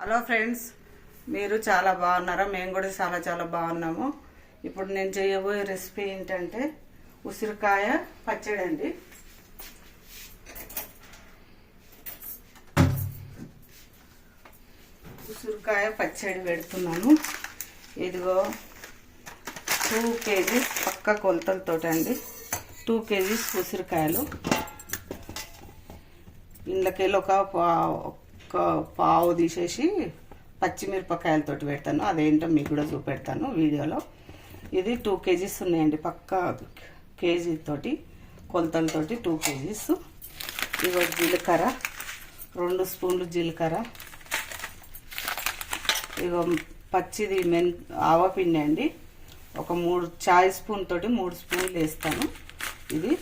Hello friends, మీరు చాలా బాగున్నారా? మేము కూడా చాలా బాగున్నాము. ఇప్పుడు నేను చేయబోయే రెసిపీ ఏంటంటే ఉసిరికాయ పచ్చడి అండి. ఉసిరికాయ పచ్చడి పెడుతున్నాను. ఇదిగో 2 kgs పక్క కొలతలతో అండి. 2 kgs ఉసిరికాయలు. ఇందులోకెళ్ళి ఒక పావు తీసేసి పచ్చిమిరపకాయలతోటి పెడతాను. అదేంటో మీకు కూడా చూపెడతాను వీడియోలో. ఇది 2 kgs ఉన్నాయండి. పక్క కేజీ తోటి కొలతలతోటి 2 kgs. ఇవి జీలకర్ర 2 స్పూన్లు జీలకర్ర. ఇగో పచ్చిది ఆవపిండి అండి. ఒక 3 చాయ్ స్పూన్ తోటి 3 స్పూన్లు వేస్తాను. ఇది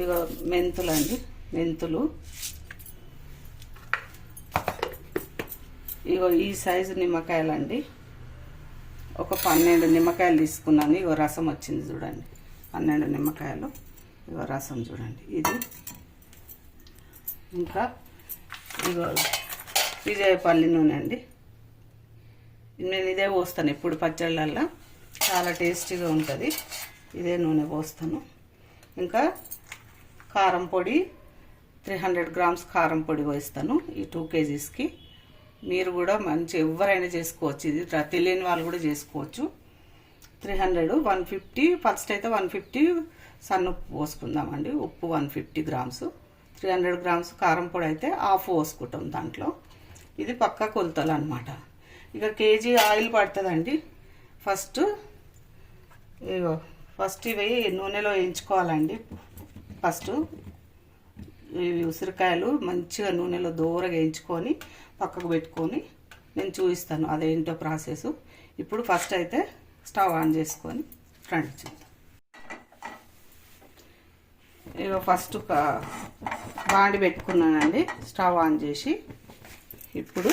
ఇగో మెంతులు అండి. మెంతులు ఇగో ఈ సైజు నిమ్మకాయలండి. ఒక 12 నిమ్మకాయలు తీసుకున్నాను. ఇగో రసం వచ్చింది చూడండి. 12 నిమ్మకాయలు. ఇగో రసం చూడండి. ఇది ఇంకా ఇగో విజయపల్లి నూనె అండి. నేను ఇదే పోస్తాను ఎప్పుడు పచ్చళ్ళల్లో. చాలా టేస్టీగా ఉంటుంది. ఇదే నూనె పోస్తాను. ఇంకా కారం పొడి 300 grams కారం పొడి వేస్తాను ఈ 2 kgsకి. మీరు కూడా మంచి ఎవరైనా చేసుకోవచ్చు. ఇది తెలియని వాళ్ళు కూడా చేసుకోవచ్చు. 300 150 ఫస్ట్ అయితే 150 సన్నుప్పు పోసుకుందామండి. ఉప్పు 150 grams. 300 grams కారం పొడి అయితే హాఫ్ పోసుకుంటాం దాంట్లో. ఇది పక్కా కొలతలు అనమాట. ఇక కేజీ ఆయిల్ పడుతుందండి. ఫస్ట్ ఇవి నూనెలో వేయించుకోవాలండి. ఫస్ట్ ఇవి ఉసిరికాయలు మంచిగా నూనెలో దూరగా వేయించుకొని పక్కకు పెట్టుకొని నేను చూపిస్తాను అదేంటో ప్రాసెస్. ఇప్పుడు ఫస్ట్ అయితే స్టవ్ ఆన్ చేసుకొని ఫ్రంట్ చూద్దాం. ఇక ఫస్ట్ బాండి పెట్టుకున్నానండి. స్టవ్ ఆన్ చేసి ఇప్పుడు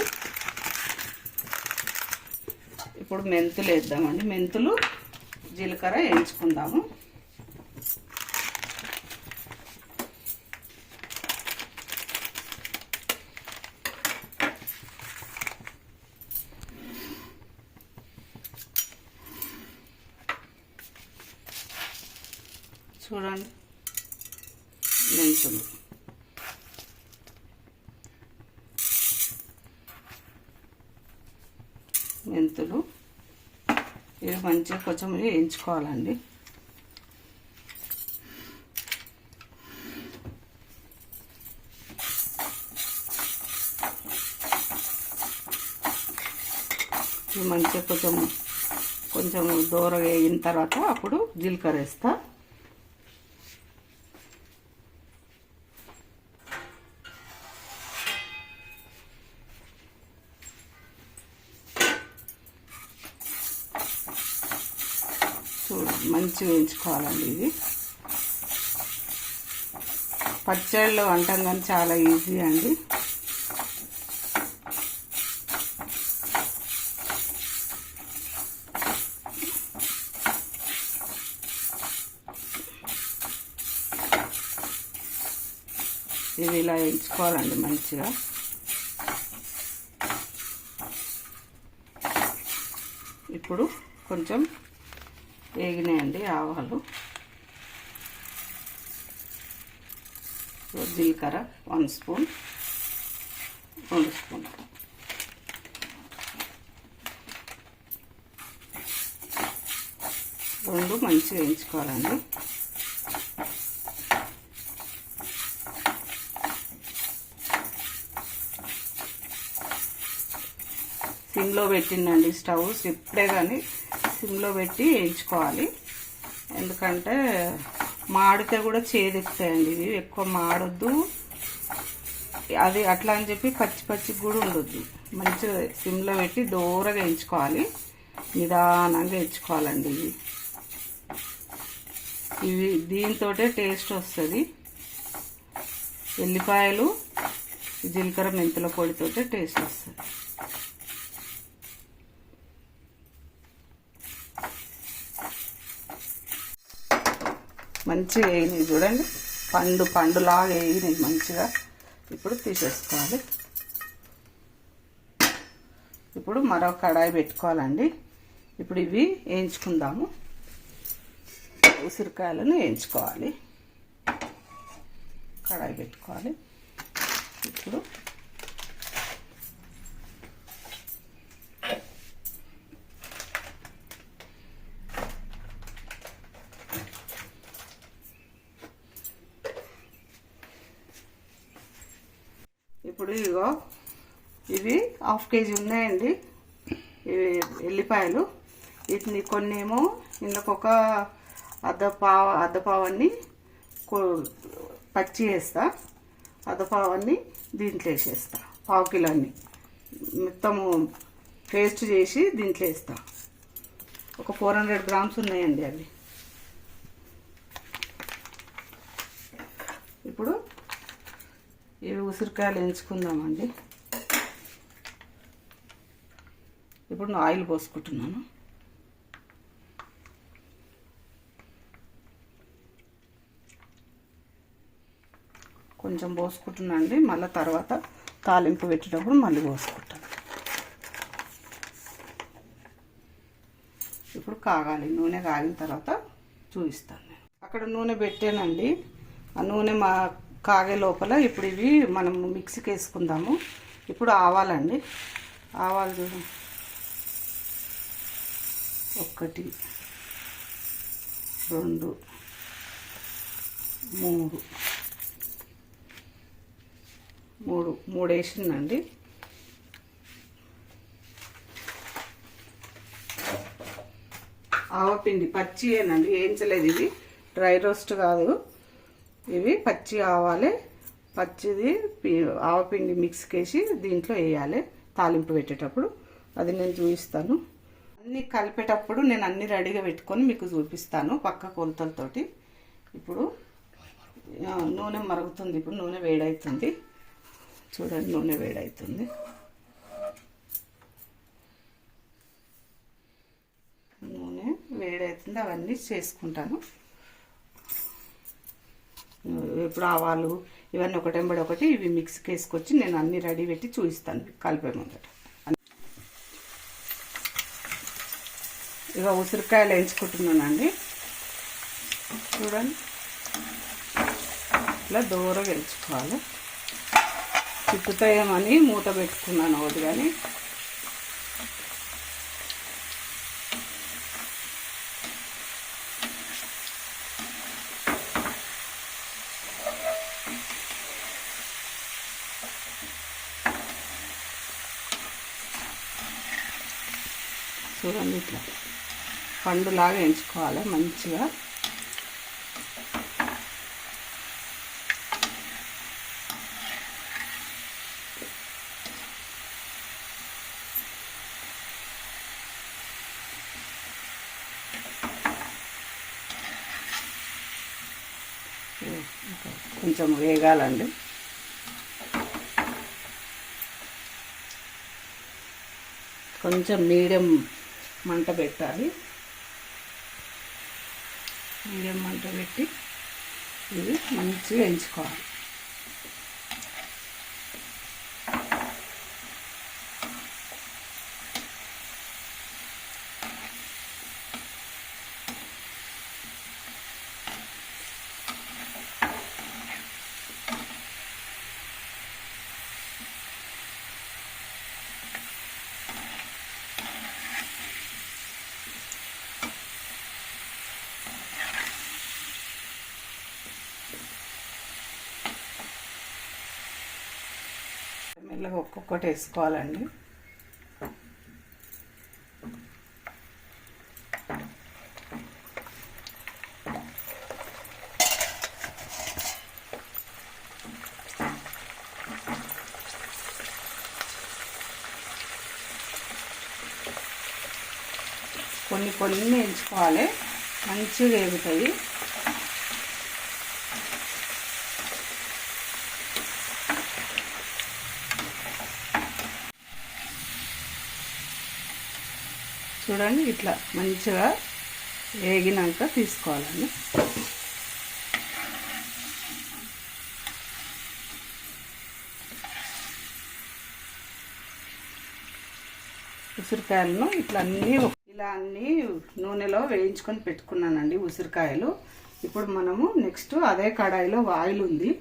మెంతులు వేద్దామండి. మెంతులు జీలకర్ర వేయించుకుందాము. చూడండి మెంతులు ఇవి మంచిగా కొంచెం వేయించుకోవాలండి. ఇవి మంచిగా కొంచెం దూరగా వేగిన తర్వాత అప్పుడు జీలకర్ర వేస్తా. మంచిగా వేయించుకోవాలండి. ఇది పచ్చళ్ళు అంటాం కానీ చాలా ఈజీ అండి. ఇది ఇలా వేయించుకోవాలండి మంచిగా. ఇప్పుడు కొంచెం వేగినాయండి ఆవాలు. జీలకర్ర 1 స్పూన్ 2 స్పూన్లు. రెండు మంచిగా వేయించుకోవాలండి. సిమ్లో పెట్టిందండి స్టవ్. ఎప్పుడే కానీ సిమ్లో పెట్టి వేయించుకోవాలి. ఎందుకంటే మాడితే కూడా చేదెక్కుతాయండి. ఇవి ఎక్కువ మాడొద్దు. అది అట్లా అని చెప్పి పచ్చి కూడా ఉండొద్దు. మంచిగా సిమ్లో పెట్టి దూరగా వేయించుకోవాలి. నిదానంగా వేయించుకోవాలండి. ఇవి దీంతోటే టేస్ట్ వస్తుంది. ఎల్లిపాయలు జీలకర్ర మెంతుల పొడితోటే టేస్ట్ వస్తుంది. మంచిగా వేయినాయి చూడండి. పండులాగా వేయినాయి మంచిగా. ఇప్పుడు తీసేసుకోవాలి. ఇప్పుడు మరొక కడాయి పెట్టుకోవాలండి. ఇప్పుడు ఇవి వేయించుకుందాము. ఉసిరికాయలను వేయించుకోవాలి. కడాయి పెట్టుకోవాలి. ఇప్పుడు ఇగో ఇవి 1/2 కేజీ ఉన్నాయండి ఇవి ఎల్లిపాయలు. వీటిని కొన్ని ఏమో ఇందులోకి ఒక అర్ధపావన్ని పచ్చి వేస్తా, అర్ధపావన్ని దీంట్లో వేసేస్తా. 1/2 కిలోని మొత్తము పేస్ట్ చేసి దీంట్లో వేస్తా. ఒక 400 గ్రామ్స్ ఉన్నాయండి అవి. ఇప్పుడు ఇవి ఉసిరికాయలు వేయించుకుందామండి. ఇప్పుడు నేను ఆయిల్ పోసుకుంటున్నాను. కొంచెం పోసుకుంటున్నా అండి. మళ్ళీ తర్వాత తాలింపు పెట్టేటప్పుడు మళ్ళీ పోసుకుంటాను. ఇప్పుడు కాగాలి. నూనె కాగిన తర్వాత చూపిస్తాను నేను. అక్కడ నూనె పెట్టానండి. ఆ నూనె కాగే లోపల ఇప్పుడు ఇవి మనం మిక్సీకి వేసుకుందాము. ఇప్పుడు ఆవాలండి. ఆవాలు చూడు, 1 2 3 వేసిందండి. ఆవపిండి పచ్చియేనండి, వేయించలేదు. ఇది డ్రై రోస్ట్ కాదు, ఇవి పచ్చి ఆవాలే. పచ్చిది ఆవపిండి మిక్స్కి వేసి దీంట్లో వేయాలి తాలింపు పెట్టేటప్పుడు. అది నేను చూపిస్తాను. అన్నీ కలిపేటప్పుడు నేను అన్నీ రెడీగా పెట్టుకొని మీకు చూపిస్తాను పక్క కొలతలతోటి. ఇప్పుడు నూనె మరుగుతుంది. ఇప్పుడు నూనె వేడవుతుంది. చూడండి, నూనె వేడవుతుంది. నూనె వేడవుతుంది. అవన్నీ చేసుకుంటాను. ఇప్పుడు ఆవాలు ఇవన్నీ ఒకటెంబడి ఒకటి ఇవి మిక్స్కి వేసుకొచ్చి నేను అన్నీ రెడీ పెట్టి చూపిస్తాను కలిపే ముందట. ఇక ఉసిరికాయలు వేయించుకుంటున్నానండి. చూడండి, ఇట్లా దూరం వేయించుకోవాలి. చిక్కుతాయేమని మూత పెట్టుకున్నాను ఒకటి, కానీ చూడండి ఇట్లా పండులాగా వేయించుకోవాలి మంచిగా. కొంచెం వేగాలండి. కొంచెం మీడియం మంట పెట్టాలి. మీడియం మంట పెట్టి ఇది మంచిగా వేయించుకోవాలి. మెల్లగా ఒక్కొక్కటి వేసుకోవాలండి. కొన్ని వేయించుకోవాలి, మంచిగా వేగుతాయి. చూడండి, ఇట్లా మంచిగా వేగినాక తీసుకోవాలండి. ఉసిరికాయలను ఇలా అన్నీ నూనెలో వేయించుకొని పెట్టుకున్నానండి ఉసిరికాయలు. ఇప్పుడు మనము నెక్స్ట్ అదే కడాయిలో ఆయిల్ ఉంది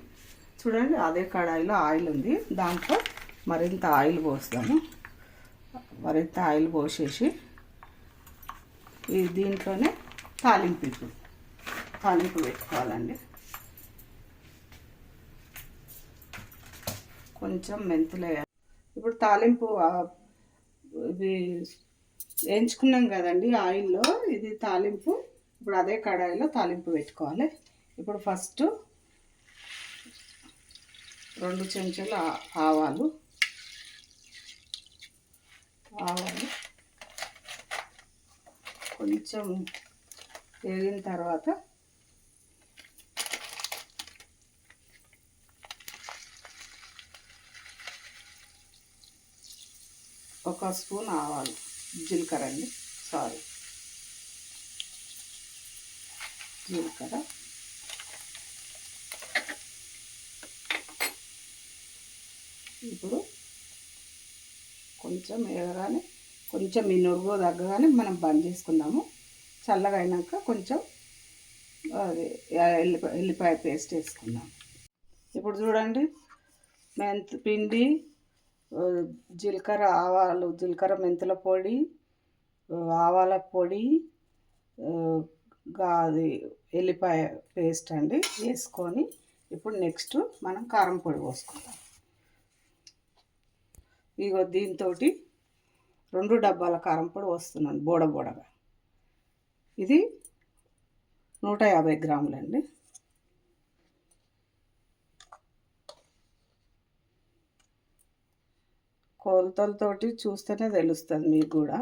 చూడండి, అదే కడాయిలో ఆయిల్ ఉంది. దాంట్లో మరింత ఆయిల్ పోస్తాము. మరింత ఆయిల్ పోసేసి దీంట్లోనే తాలింపు పెట్టుకోవాలండి. కొంచెం మెంతులు వేయాలి. ఇప్పుడు తాలింపు ఇవి వేయించుకున్నాం కదండి ఆయిల్లో, ఇది తాలింపు. ఇప్పుడు అదే కడాయిలో తాలింపు పెట్టుకోవాలి. ఇప్పుడు ఫస్ట్ 2 చెంచాలు ఆవాలు కొంచెం వేగిన తర్వాత ఒక స్పూన్ ఆవాలు, జీలకర్ర అండి, జీలకర్ర. ఇప్పుడు కొంచెం వేగగానే, కొంచెం ఈ నురుగు తగ్గగానే మనం బంద్ చేసుకుందాము. చల్లగా అయినాక కొంచెం అది ఎల్లిపాయ పేస్ట్ వేసుకుందాం. ఇప్పుడు చూడండి, పిండి, జీలకర్ర మెంతుల పొడి, ఆవాల పొడి, అది ఎల్లిపాయ పేస్ట్ అండి వేసుకొని, ఇప్పుడు నెక్స్ట్ మనం కారం పొడి పోసుకుందాం. ఇగో దీంతో 2 డబ్బాల కారం పొడి పోస్తున్నాను బోడగా. ఇది 150 గ్రాములండి. కొలతలతోటి చూస్తేనే తెలుస్తుంది మీకు కూడా.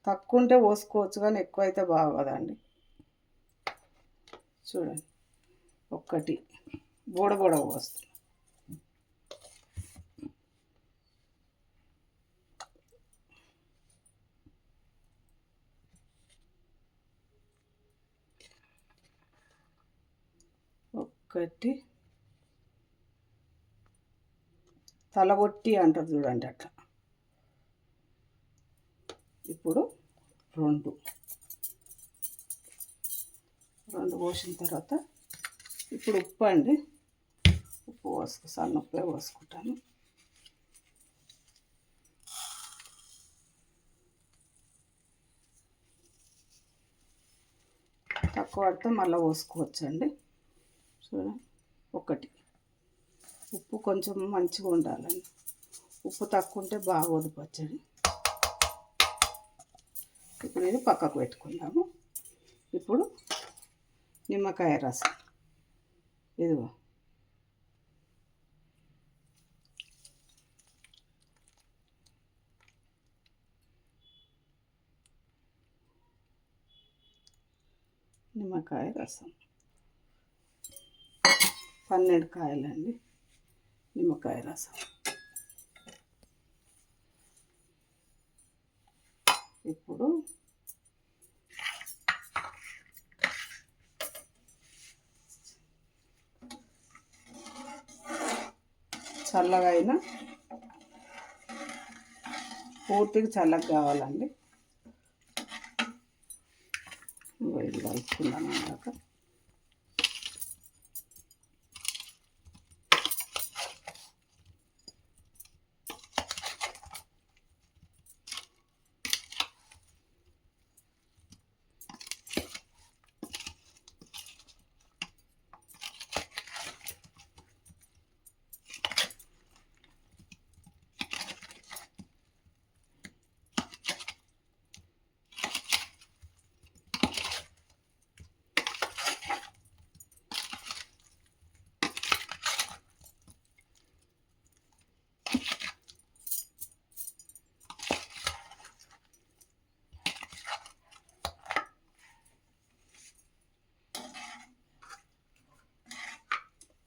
తక్కువ ఉంటే పోసుకోవచ్చు, కానీ ఎక్కువ అయితే బాగోదండి. చూడండి, ఒక్కటి బోడ పోస్తుంది. ఒక్కటి తలగొట్టి అంటారు చూడండి, అట్లా. ఇప్పుడు 2 పోసిన తర్వాత ఇప్పుడు ఉప్పు అండి. ఉప్పు సన్న ఉప్పే పోసుకుంటాను. తక్కువ పడితే మళ్ళీ పోసుకోవచ్చండి. చూడండి, ఒకటి ఉప్పు కొంచెం మంచిగా ఉండాలండి. ఉప్పు తక్కువ ఉంటే బాగోదు పచ్చడి. ఇప్పుడు ఇది పక్కకు పెట్టుకుందాము. ఇప్పుడు నిమ్మకాయ రసం, ఇదిగో నిమ్మకాయ రసం 12 కాయలండి నిమ్మకాయ రసం. ఇప్పుడు చల్లగా అయినా, పూర్తిగా చల్లగా కావాలండి. ఇది కలుపుకుందాం అన్నాక.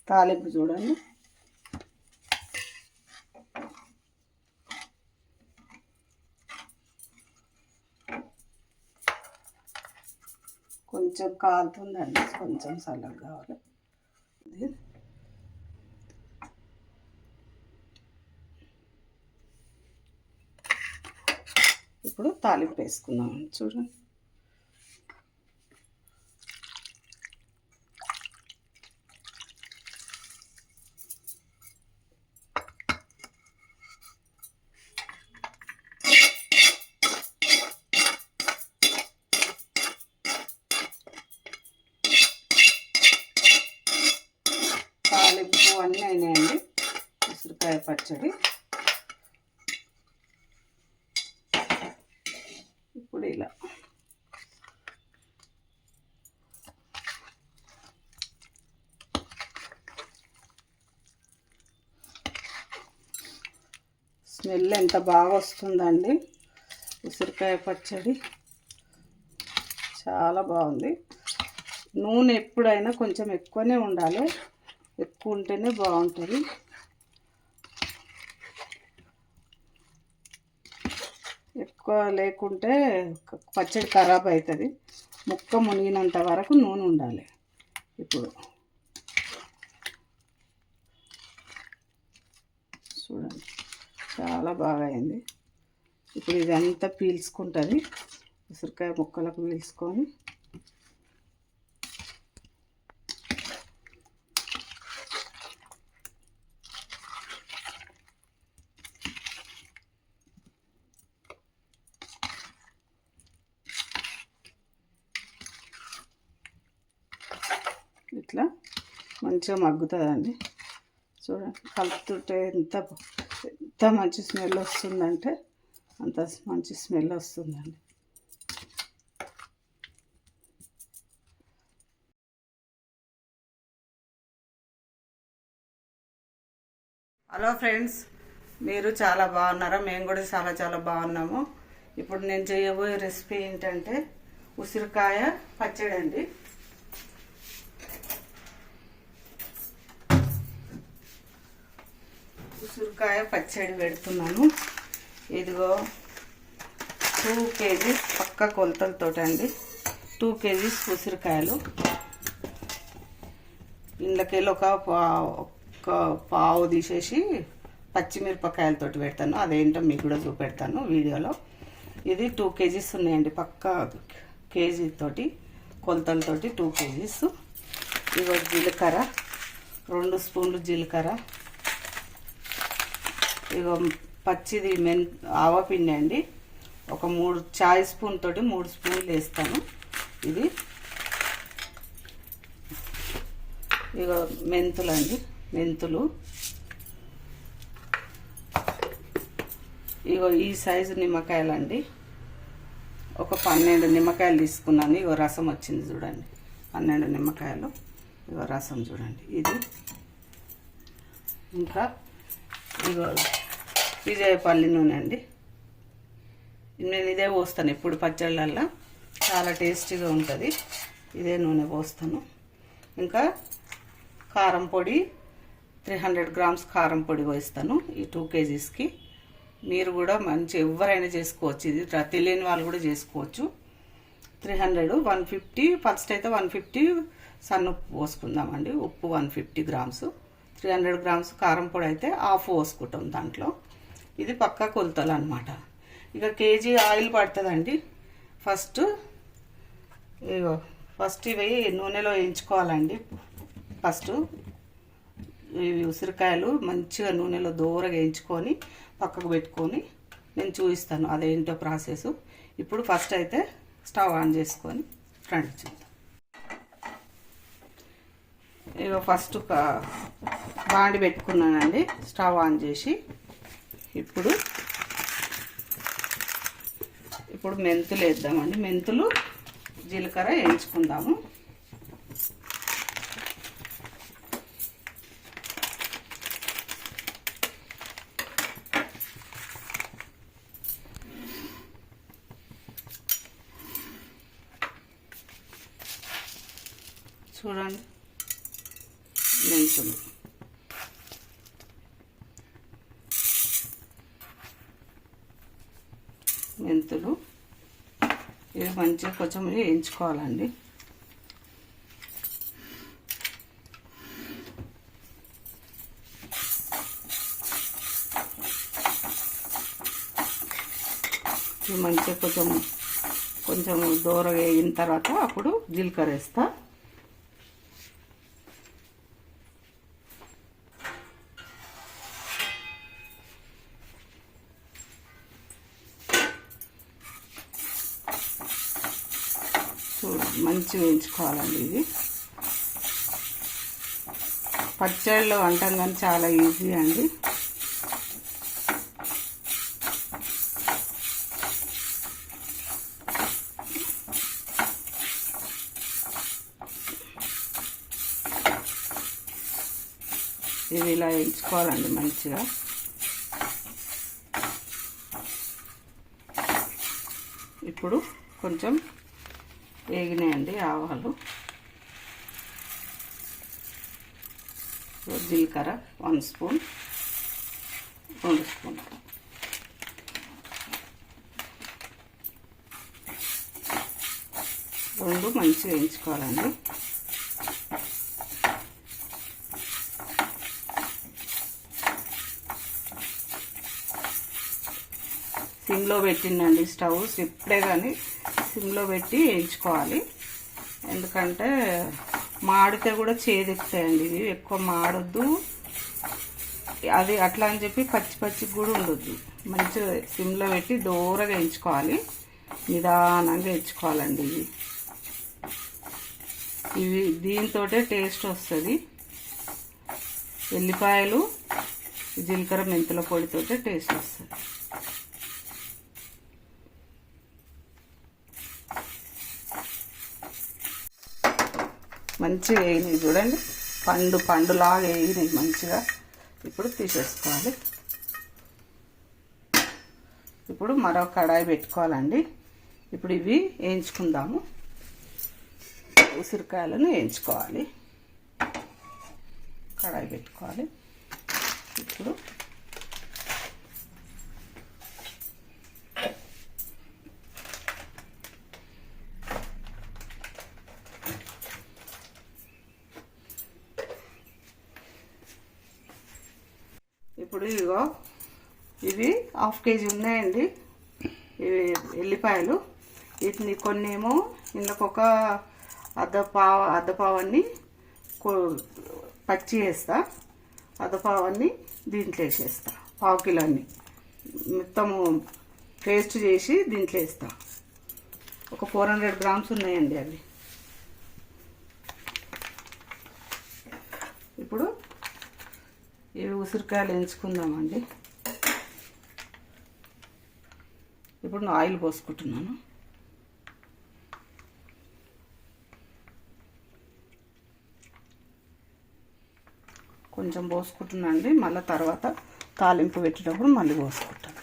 తాలింపు చూడండి, కొంచెం కాలుతుందండి, కొంచెం చల్లగా కావాలి. ఇప్పుడు తాలింపు వేసుకుందామండి. చూడండి, తాలింపు అన్నీ అయినాయండి. ఉసిరికాయ పచ్చడి ఇప్పుడు ఇలా స్మెల్ ఎంత బాగా వస్తుందండి. ఉసిరికాయ పచ్చడి చాలా బాగుంది. నూనె ఎప్పుడైనా కొంచెం ఎక్కువనే ఉండాలి, ఎక్కువ ఉంటేనే బాగుంటుంది. ఎక్కువ లేకుంటే పచ్చడి ఖరాబ్ అవుతుంది. ముక్క మునిగినంత వరకు నూనె ఉండాలి. ఇప్పుడు చూడండి, చాలా బాగా అయింది. ఇప్పుడు ఇదంతా పీల్చుకుంటుంది, ఉసిరికాయ ముక్కలకు పీల్చుకొని ఇట్లా మంచిగా మగ్గుతుందండి. చూడండి, కలుపుతుంటే ఎంత మంచి స్మెల్ వస్తుందంటే అంత మంచి స్మెల్ వస్తుందండి. హలో ఫ్రెండ్స్, మీరు చాలా బాగున్నారా? మేము కూడా చాలా చాలా బాగున్నాము. ఇప్పుడు నేను చేయబోయే రెసిపీ ఏంటంటే ఉసిరికాయ పచ్చడి అండి. ఉసిరికాయ పచ్చడి పెడుతున్నాను. ఇదిగో 2 kgs పక్క కొలతలతో అండి. 2 kgs ఉసిరికాయలు. ఇందులోకెళ్ళి ఒక పావు తీసేసి పచ్చిమిరపకాయలతోటి పెడతాను. అదేంటో మీకు కూడా చూపెడతాను వీడియోలో. ఇది 2 kgs ఉన్నాయండి, పక్క కేజీ తోటి కొలతలతోటి 2 kgs. ఇగో జీలకర్ర, 2 స్పూన్లు జీలకర్ర. ఇగో పచ్చిది ఆవపిండి అండి, ఒక 3 చాయ్ స్పూన్ తోటి 3 స్పూన్లు వేస్తాను. ఇది ఇగో మెంతులు అండి, మెంతులు. ఇగో ఈ సైజు నిమ్మకాయలు అండి, ఒక 12 నిమ్మకాయలు తీసుకున్నాను. ఇగో రసం వచ్చింది చూడండి, 12 నిమ్మకాయలు. ఇగో రసం చూడండి ఇది. ఇంకా ఇగో విజయపల్లి నూనె అండి. నేను ఇదే పోస్తాను ఎప్పుడు పచ్చళ్ళల్లో, చాలా టేస్టీగా ఉంటుంది. ఇదే నూనె పోస్తాను. ఇంకా కారం పొడి 300 grams కారం పొడి పోస్తాను ఈ 2 kgsకి. మీరు కూడా మంచి ఎవరైనా చేసుకోవచ్చు, ఇది తెలియని వాళ్ళు కూడా చేసుకోవచ్చు. 300, 150 ఫస్ట్ అయితే 150 సన్నుప్పు పోసుకుందామండి. ఉప్పు 150 grams, 300 grams కారం పొడి అయితే హాఫ్ పోసుకుంటాం దాంట్లో. ఇది పక్కా కొలతలు అన్నమాట. ఇక కేజీ ఆయిల్ పడుతుందండి. ఫస్ట్ ఇవి నూనెలో వేయించుకోవాలండి. ఫస్ట్ ఇవి ఉసిరికాయలు మంచిగా నూనెలో దూరగా వేయించుకొని పక్కకు పెట్టుకొని నేను చూపిస్తాను అదేంటో ప్రాసెస్. ఇప్పుడు ఫస్ట్ అయితే స్టవ్ ఆన్ చేసుకొని ఫ్రంట్ చూద్దాం. ఇక ఫస్ట్ ఒక బాండి పెట్టుకున్నానండి, స్టవ్ ఆన్ చేసి. ఇప్పుడు మెంతులు వేద్దామండి. మెంతులు జీలకర్ర వేయించుకుందాము. చూడండి, మెంతులు ఇవి మంచిగా కొంచెం వేయించుకోవాలండి. ఇవి మంచిగా కొంచెం దూరగా వేగిన తర్వాత అప్పుడు జీలకర్ర వేస్తా. మంచిగా వేయించుకోవాలండి. ఇది పచ్చళ్ళు అంటాం కానీ చాలా ఈజీ అండి. ఇది ఇలా వేయించుకోవాలండి మంచిగా. ఇప్పుడు కొంచెం వేగినాయండి ఆవాలు, జీలకర్ర 1 స్పూన్, 2 స్పూన్, రెండు మంచిగా వేయించుకోవాలండి. సిమ్లో పెట్టిందండి స్టవ్. ఇప్పుడే కానీ సిమ్లో పెట్టి వేయించుకోవాలి, ఎందుకంటే మాడితే కూడా చేదెక్కుతాయండి. ఇవి ఎక్కువ మాడొద్దు, అది అట్లా అని చెప్పి పచ్చి కూడా ఉండొద్దు. మంచిగా సిమ్లో పెట్టి దూరగా వేయించుకోవాలి, నిదానంగా వేయించుకోవాలండి. ఇవి దీంతోటే టేస్ట్ వస్తుంది. ఎల్లిపాయలు, జీలకర్ర, మెంతుల పొడితోటే టేస్ట్ వస్తుంది. మంచిగా వేగినాయి చూడండి, పండులాగా వేగినాయి మంచిగా. ఇప్పుడు తీసేసుకోవాలి. ఇప్పుడు మరో కడాయి పెట్టుకోవాలండి. ఇప్పుడు ఇవి వేయించుకుందాము. ఉసిరికాయలను వేయించుకోవాలి. కడాయి పెట్టుకోవాలి. ఇప్పుడు ఇగో ఇవి 1/2 కేజీ ఉన్నాయండి. ఇవి ఎల్లిపాయలు. వీటిని కొన్ని ఏమో ఇందులోకి ఒక అర్ధపావన్ని పచ్చి వేస్తా, అర్ధపావన్ని దీంట్లో వేసేస్తా. 1/2 కిలోని మొత్తము పేస్ట్ చేసి దీంట్లో వేస్తా. ఒక 400 గ్రామ్స్ ఉన్నాయండి అవి. ఇప్పుడు ఇవి ఉసిరికాయలు వేయించుకుందామండి. ఇప్పుడు నేను ఆయిల్ పోసుకుంటున్నాను. కొంచెం పోసుకుంటున్నా అండి, మళ్ళీ తర్వాత తాలింపు పెట్టేటప్పుడు మళ్ళీ పోసుకుంటాను.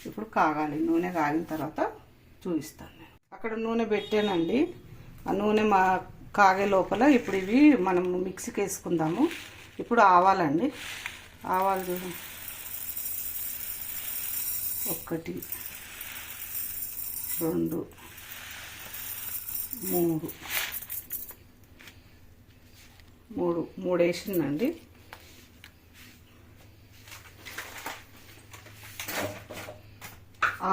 ఇప్పుడు కాగాలి, నూనె కాగిన తర్వాత చూపిస్తాను నేను. అక్కడ నూనె పెట్టానండి. ఆ నూనె కాగే లోపల ఇప్పుడు ఇవి మనం మిక్సీకి వేసుకుందాము. ఇప్పుడు ఆవాలండి. ఆవాలు చూడండి, 1 2 3 వేసిందండి.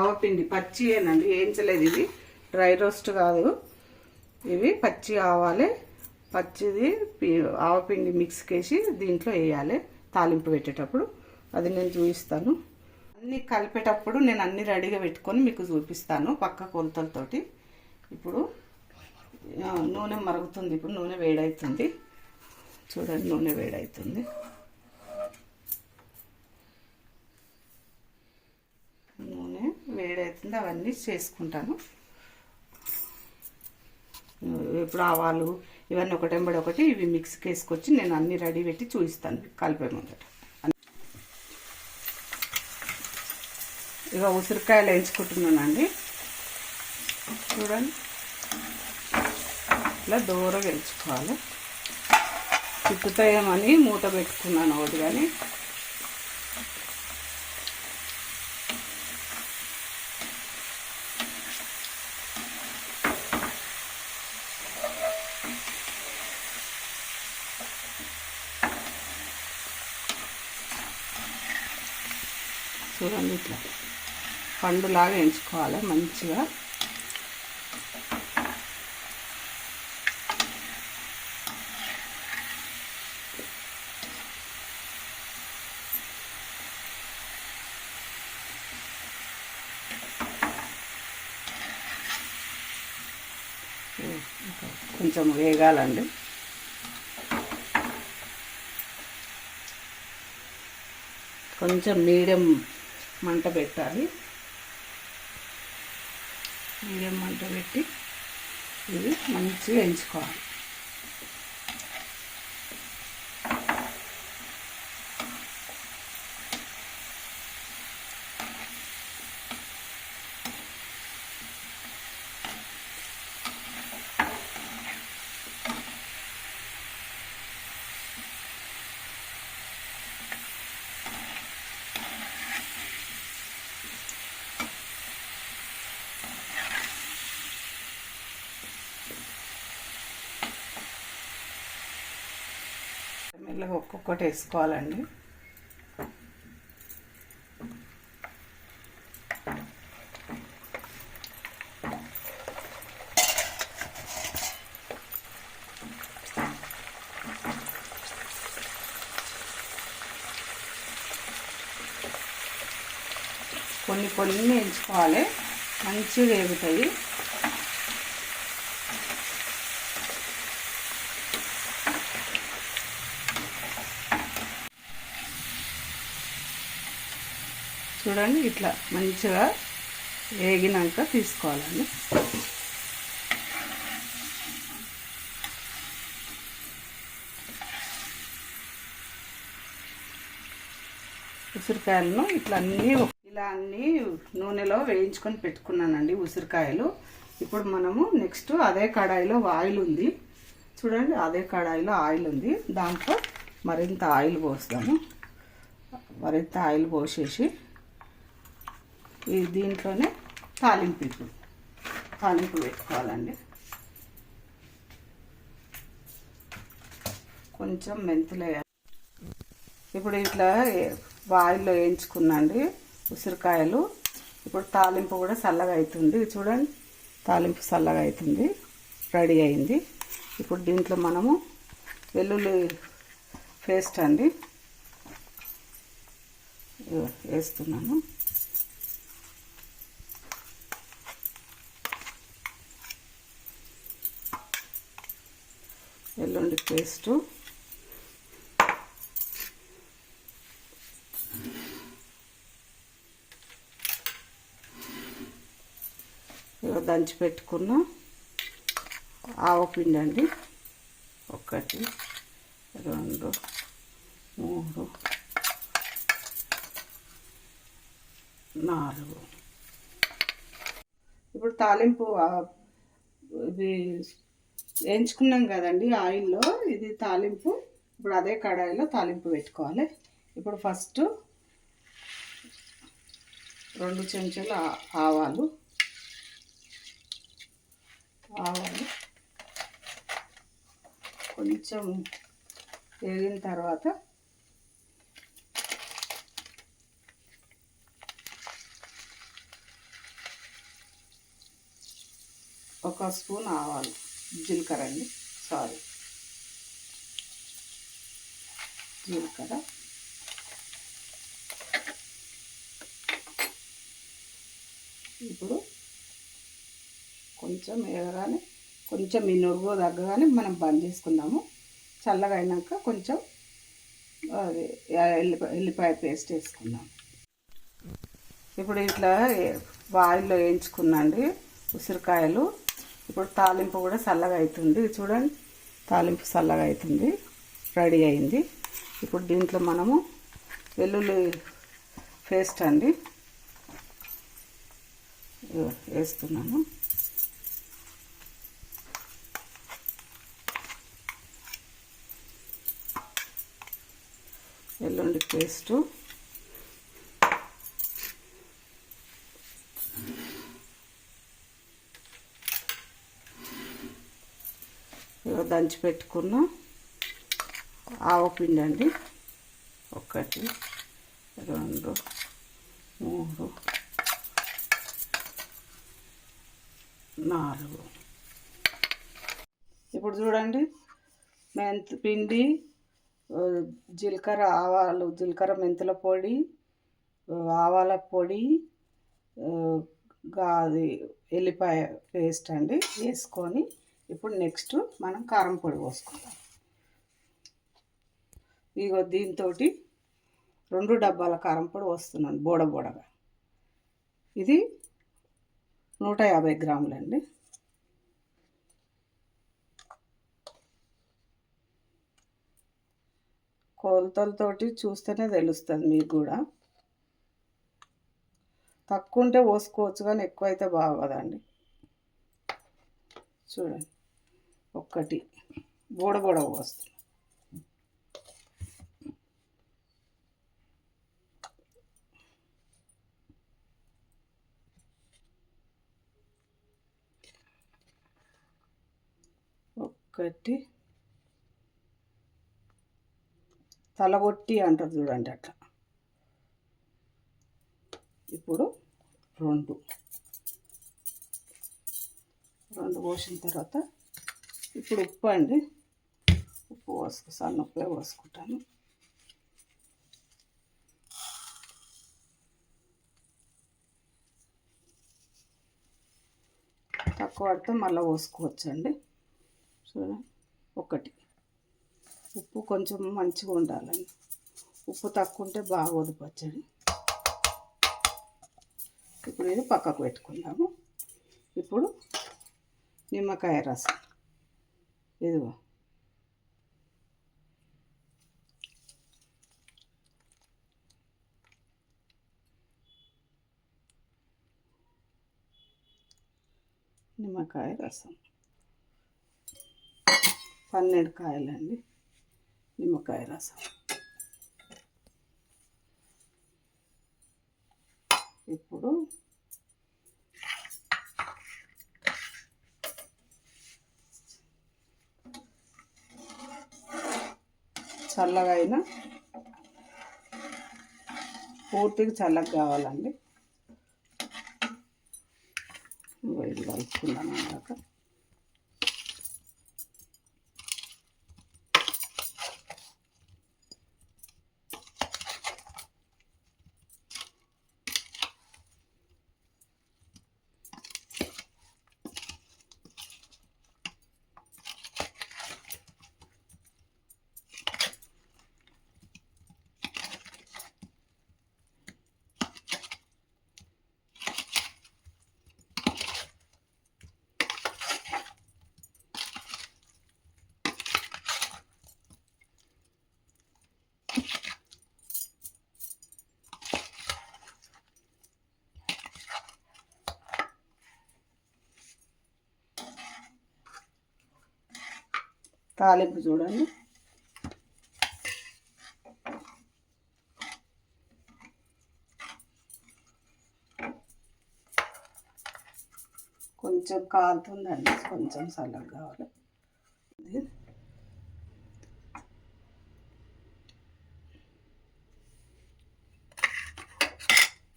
ఆవపిండి పచ్చియేనండి, వేయించలేదు. ఇది డ్రై రోస్ట్ కాదు, ఇవి పచ్చి ఆవాలే. పచ్చిది ఆవపిండి మిక్స్కి వేసి దీంట్లో వేయాలి తాలింపు పెట్టేటప్పుడు. అది నేను చూపిస్తాను. అన్నీ కలిపేటప్పుడు నేను అన్నీ రెడీగా పెట్టుకొని మీకు చూపిస్తాను పక్క కొలతలతోటి. ఇప్పుడు నూనె మరుగుతుంది. ఇప్పుడు నూనె వేడవుతుంది చూడండి, నూనె వేడవుతుంది. నూనె వేడవుతుంది, అవన్నీ చేసుకుంటాను. ఇప్పుడు ఆవాలు ఇవన్నీ ఒకటెంబడి ఒకటి ఇవి మిక్స్కి వేసుకొచ్చి నేను అన్నీ రెడీ పెట్టి చూపిస్తాను కలిపే ముందట. ఇక ఉసిరికాయలు వేయించుకుంటున్నానండి. చూడండి, ఇట్లా దూరం వేయించుకోవాలి. చుట్టుతాయేమని మూత పెట్టుకున్నాను ఒకటి, కానీ చూడండి ఇట్లా పండులాగా వేయించుకోవాలి మంచిగా. కొంచెం వేగాలండి. కొంచెం మీడియం మంట పెట్టాలి. మీడియం మంట పెట్టి ఇది మంచిగా వేయించుకోవాలి. మెల్లగా ఒక్కొక్కటి వేసుకోవాలండి. కొన్ని కొన్ని వేయించుకోవాలి, మంచిగా వేగుతాయి. చూడండి ఇట్లా మంచిగా వేగినాక తీసుకోవాలండి. ఉసిరికాయలను ఇట్లా అన్నీ నూనెలో వేయించుకొని పెట్టుకున్నానండి ఉసిరికాయలు. ఇప్పుడు మనము నెక్స్ట్ అదే కడాయిలో ఆయిల్ ఉంది చూడండి, అదే కడాయిలో ఆయిల్ ఉంది. దాంట్లో మరింత ఆయిల్ పోస్తాము. మరింత ఆయిల్ పోసేసి దీంట్లోనే తాలింపు పెట్టుకోవాలండి. కొంచెం మెంతులు వేయాలి. ఇప్పుడు ఇట్లా ఆయిల్లో వేయించుకున్నాండి ఉసిరికాయలు. ఇప్పుడు తాలింపు కూడా చల్లగా అవుతుంది. చూడండి తాలింపు చల్లగా అవుతుంది, రెడీ అయింది. ఇప్పుడు దీంట్లో మనము వెల్లుల్లి పేస్ట్ అండి వేస్తున్నాను. వెల్లుల్లి పేస్టు దంచి పెట్టుకున్న ఆవపిండి అండి. 1 2 3 4. ఇప్పుడు తాలింపు ఇది వేయించుకున్నాం కదండి ఆయిల్లో, ఇది తాలింపు. ఇప్పుడు అదే కడాయిలో తాలింపు పెట్టుకోవాలి. ఇప్పుడు ఫస్ట్ 2 చెంచాలు ఆవాలు కొంచెం వేగిన తర్వాత 1 స్పూన్ ఆవాలు, జీలకర్ర అండి, జీలకర్ర. ఇప్పుడు కొంచెం వేగగానే, కొంచెం ఈ నురుగు తగ్గగానే మనం బంద్ చేసుకుందాము. చల్లగా అయినాక కొంచెం ఎల్లిపాయ పేస్ట్ వేసుకుందాం. ఇప్పుడు ఇట్లా ఆయిల్లో వేయించుకున్నాండి ఉసిరికాయలు. ఇప్పుడు తాలింపు కూడా చల్లగా అవుతుంది. చూడండి తాలింపు చల్లగా అవుతుంది, రెడీ అయింది. ఇప్పుడు దీంట్లో మనము వెల్లుల్లి పేస్ట్ అండి వేస్తున్నాను. వెల్లుల్లి పేస్టు దంచి పెట్టుకున్న ఆవపిండి అండి. 1 2 3 4. ఇప్పుడు చూడండి, మెంతిపిండి, జీలకర్ర, ఆవాలు, జీలకర్ర మెంతుల పొడి, ఆవాల పొడి, అది ఎల్లిపాయ పేస్ట్ అండి వేసుకొని ఇప్పుడు నెక్స్ట్ మనం కారం పొడి పోసుకుందాం. ఇగో దీంతో 2 డబ్బాల కారం పొడి పోస్తున్నాను బోడబోడగా. ఇది 150 గ్రాములండి. కొలతలతోటి చూస్తేనే తెలుస్తుంది మీకు కూడా. తక్కువ ఉంటే పోసుకోవచ్చు కానీ ఎక్కువ అయితే బాగోదండి. చూడండి, ఒక్కటి బోడబోడ పోస్తుంది. ఒక్కటి తలగొట్టి అంటారు చూడండి, అట్లా. ఇప్పుడు 2 పోసిన తర్వాత ఇప్పుడు ఉప్పు అండి. ఉప్పు సన్న ఉప్పే పోసుకుంటాను. తక్కువ పడితే మళ్ళీ పోసుకోవచ్చండి. చూడండి, 1. ఉప్పు కొంచెం మంచిగా ఉండాలండి. ఉప్పు తక్కువ ఉంటే బాగోదు పచ్చడి. ఇప్పుడు ఇది పక్కకు పెట్టుకుందాము. ఇప్పుడు నిమ్మకాయ రసం, ఇదిగో. నిమ్మకాయ రసం 12 కాయలండి. నిమ్మకాయ రసం ఇప్పుడు చల్లగా అయినా పూర్తిగా చల్లగా కావాలండి. ఇది కలుపుకుందాం అన్నాక. తాలింపు చూడండి, కొంచెం కాలుతుందండి, కొంచెం చల్లగా కావాలి.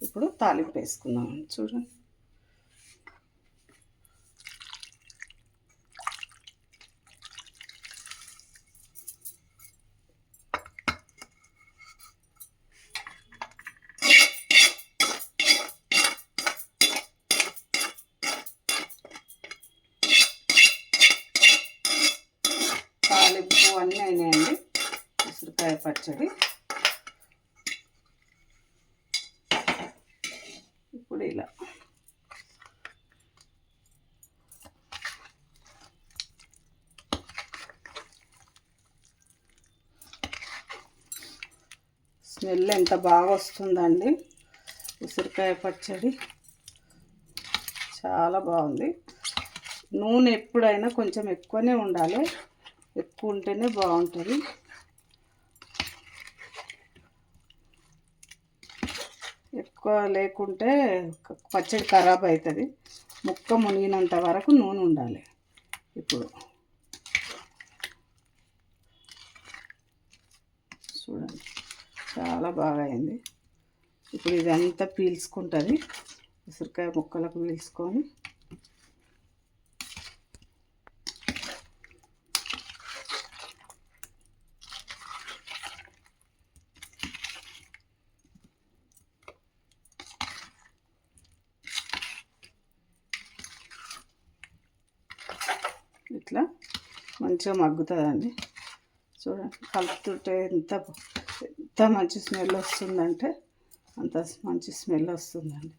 ఇప్పుడు తాలింపు వేసుకుందామండి. చూడండి, తాలింపు అన్నీ అయినాయండి. ఉసిరికాయ పచ్చడి ఇప్పుడు ఇలా స్మెల్ ఎంత బాగా వస్తుందండి. ఉసిరికాయ పచ్చడి చాలా బాగుంది. నూనె ఎప్పుడైనా కొంచెం ఎక్కువనే ఉండాలి, ఎక్కువ ఉంటేనే బాగుంటుంది. ఎక్కువ లేకుంటే పచ్చడి ఖరాబ్ అవుతుంది. ముక్క మునిగినంత వరకు నూనె ఉండాలి. ఇప్పుడు చూడండి, చాలా బాగా అయింది. ఇప్పుడు ఇదంతా పీల్చుకుంటుంది. ఉసిరికాయ ముక్కలకు పీల్చుకొని ఇట్లా మంచిగా మగ్గుతుందండి. చూడండి, కలుపుతుంటే ఎంత మంచి స్మెల్ వస్తుందంటే అంత మంచి స్మెల్ వస్తుందండి.